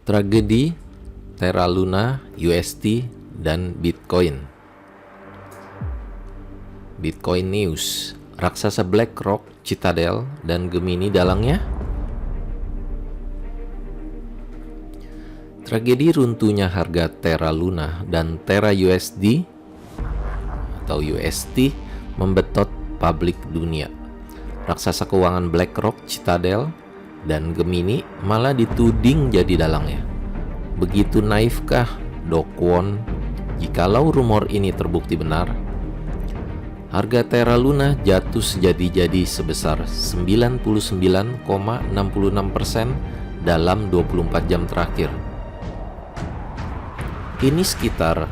Tragedi Terra Luna, UST, dan Bitcoin. Bitcoin News. Raksasa BlackRock, Citadel, dan Gemini dalangnya. Tragedi runtuhnya harga Terra Luna dan Terra USD atau UST membetot publik dunia. Raksasa keuangan BlackRock, Citadel, dan Gemini malah dituding jadi dalangnya. Begitu naifkah Do Kwon jikalau rumor ini terbukti benar? Harga Terra Luna jatuh sejadi-jadi sebesar 99,66% dalam 24 jam terakhir. Ini sekitar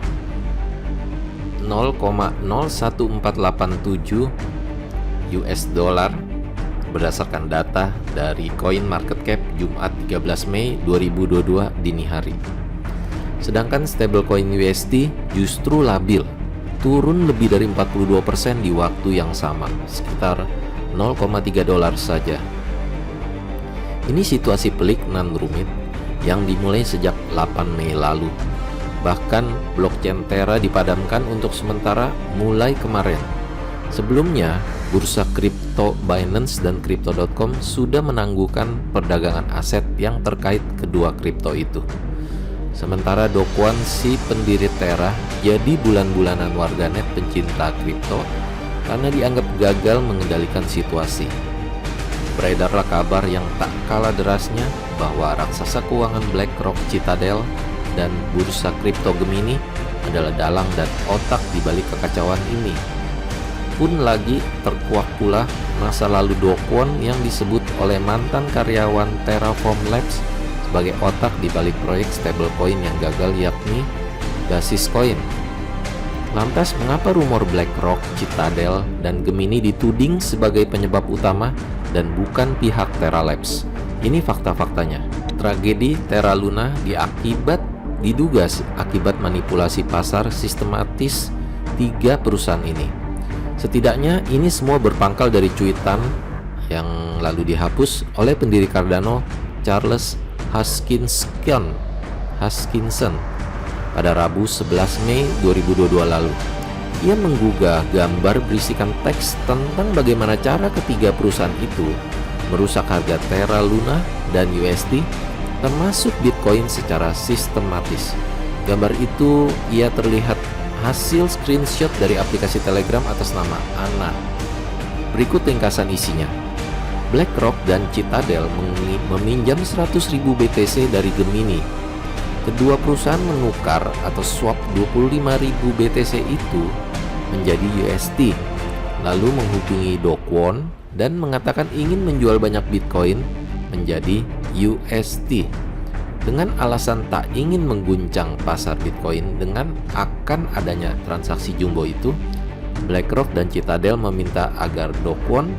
0,01487 US dollar berdasarkan data dari CoinMarketCap Jumat 13 Mei 2022 dini hari. Sedangkan stablecoin USD justru labil, turun lebih dari 42% di waktu yang sama, sekitar 0,3 dolar saja. Ini situasi pelik nan rumit yang dimulai sejak 8 Mei lalu. Bahkan blockchain Terra dipadamkan untuk sementara mulai kemarin. Sebelumnya, bursa kripto Binance dan Crypto.com sudah menangguhkan perdagangan aset yang terkait kedua kripto itu. Sementara Do Kwon, si pendiri Terra, jadi bulan-bulanan warganet pencinta kripto karena dianggap gagal mengendalikan situasi. Beredarlah kabar yang tak kalah derasnya bahwa raksasa keuangan BlackRock, Citadel, dan bursa kripto Gemini adalah dalang dan otak di balik kekacauan ini. Pun lagi terkuak pula masa lalu Do Kwon yang disebut oleh mantan karyawan Terraform Labs sebagai otak di balik proyek stablecoin yang gagal, yakni Basis Coin. Lantas mengapa rumor BlackRock, Citadel, dan Gemini dituding sebagai penyebab utama dan bukan pihak Terra Labs? Ini fakta-faktanya. Tragedi Terra Luna diduga akibat manipulasi pasar sistematis 3 perusahaan ini. Setidaknya ini semua berpangkal dari cuitan yang lalu dihapus oleh pendiri Cardano, Charles Hoskinson pada Rabu 11 Mei 2022 lalu. Ia menggugah gambar berisikan teks tentang bagaimana cara ketiga perusahaan itu merusak harga Terra Luna dan USD, termasuk Bitcoin secara sistematis. Gambar itu ia terlihat hasil screenshot dari aplikasi Telegram atas nama Ana. Berikut ringkasan isinya. BlackRock dan Citadel meminjam 100.000 BTC dari Gemini. Kedua perusahaan menukar atau swap 25.000 BTC itu menjadi USD, lalu menghubungi Do Kwon dan mengatakan ingin menjual banyak Bitcoin menjadi USD dengan alasan tak ingin mengguncang pasar Bitcoin. Dengan akan adanya transaksi jumbo itu, BlackRock dan Citadel meminta agar Do Kwon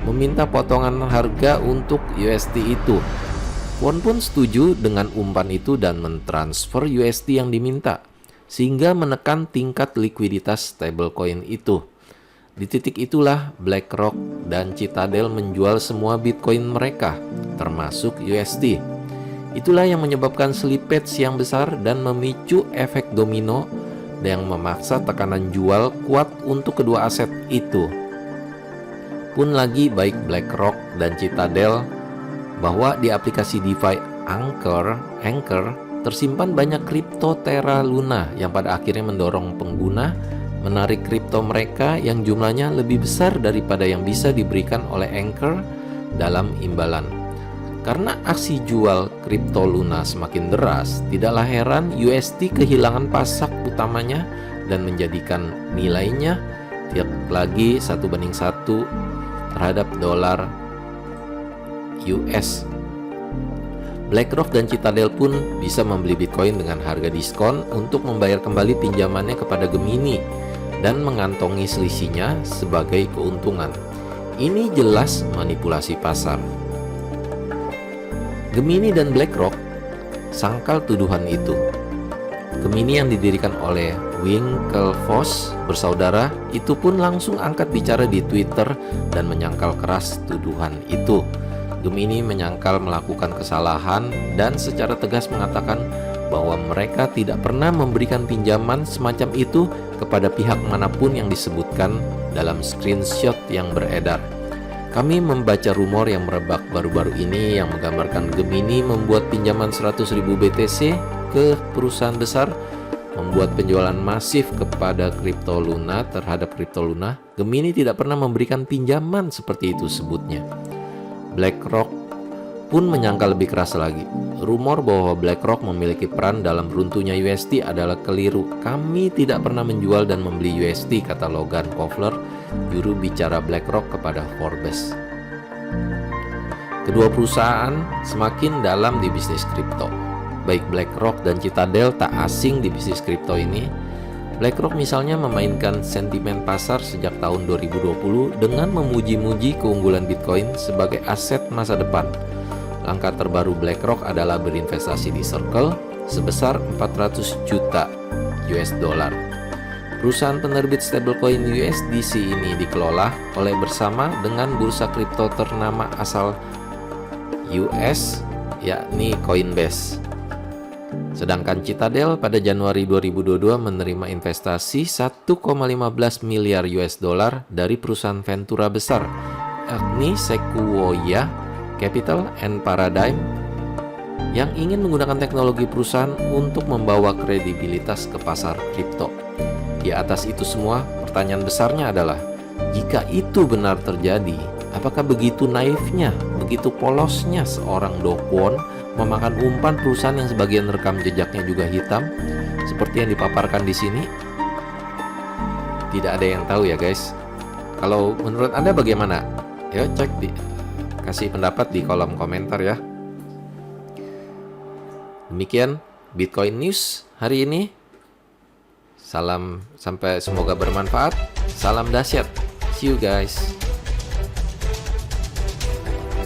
meminta potongan harga untuk USD itu. Kwon pun setuju dengan umpan itu dan mentransfer USD yang diminta, sehingga menekan tingkat likuiditas stablecoin itu. Di titik itulah BlackRock dan Citadel menjual semua Bitcoin mereka, termasuk USD. Itulah yang menyebabkan slippage yang besar dan memicu efek domino yang memaksa tekanan jual kuat untuk kedua aset itu. Pun lagi baik BlackRock dan Citadel bahwa di aplikasi DeFi Anchor tersimpan banyak kripto Terra Luna yang pada akhirnya mendorong pengguna menarik kripto mereka yang jumlahnya lebih besar daripada yang bisa diberikan oleh Anchor dalam imbalan. Karena aksi jual kripto Luna semakin deras, tidaklah heran USD kehilangan pasak utamanya dan menjadikan nilainya tiap lagi 1:1 terhadap dolar US. BlackRock dan Citadel pun bisa membeli Bitcoin dengan harga diskon untuk membayar kembali pinjamannya kepada Gemini dan mengantongi selisihnya sebagai keuntungan. Ini jelas manipulasi pasar. Gemini dan BlackRock sangkal tuduhan itu. Gemini yang didirikan oleh Winklevoss bersaudara itu pun langsung angkat bicara di Twitter dan menyangkal keras tuduhan itu. Gemini menyangkal melakukan kesalahan dan secara tegas mengatakan bahwa mereka tidak pernah memberikan pinjaman semacam itu kepada pihak manapun yang disebutkan dalam screenshot yang beredar. Kami membaca rumor yang merebak baru-baru ini yang menggambarkan Gemini membuat pinjaman 100.000 BTC ke perusahaan besar, membuat penjualan masif kepada Crypto Luna terhadap Crypto Luna. Gemini tidak pernah memberikan pinjaman seperti itu sebutnya. BlackRock pun menyangkal lebih keras lagi. Rumor bahwa BlackRock memiliki peran dalam runtuhnya USD adalah keliru. Kami tidak pernah menjual dan membeli USD, kata Logan Kovler, juru bicara BlackRock kepada Forbes. Kedua perusahaan semakin dalam di bisnis kripto. Baik BlackRock dan Citadel tak asing di bisnis kripto ini. BlackRock misalnya memainkan sentimen pasar sejak tahun 2020 dengan memuji-muji keunggulan Bitcoin sebagai aset masa depan. Langkah terbaru BlackRock adalah berinvestasi di Circle sebesar 400 juta US dollar. Perusahaan penerbit stablecoin USDC ini dikelola oleh bersama dengan bursa kripto ternama asal US, yakni Coinbase. Sedangkan Citadel pada Januari 2022 menerima investasi 1,15 miliar US dollar dari perusahaan Ventura besar, yakni Sequoia Capital and Paradigm, yang ingin menggunakan teknologi perusahaan untuk membawa kredibilitas ke pasar kripto. Di atas itu semua, pertanyaan besarnya adalah, jika itu benar terjadi, apakah begitu naifnya, begitu polosnya seorang Do Kwon memakan umpan perusahaan yang sebagian rekam jejaknya juga hitam, seperti yang dipaparkan di sini? Tidak ada yang tahu ya guys. Kalau menurut Anda bagaimana? Ya kasih pendapat di kolom komentar ya. Demikian Bitcoin News hari ini. Semoga bermanfaat. Salam dahsyat. See you guys.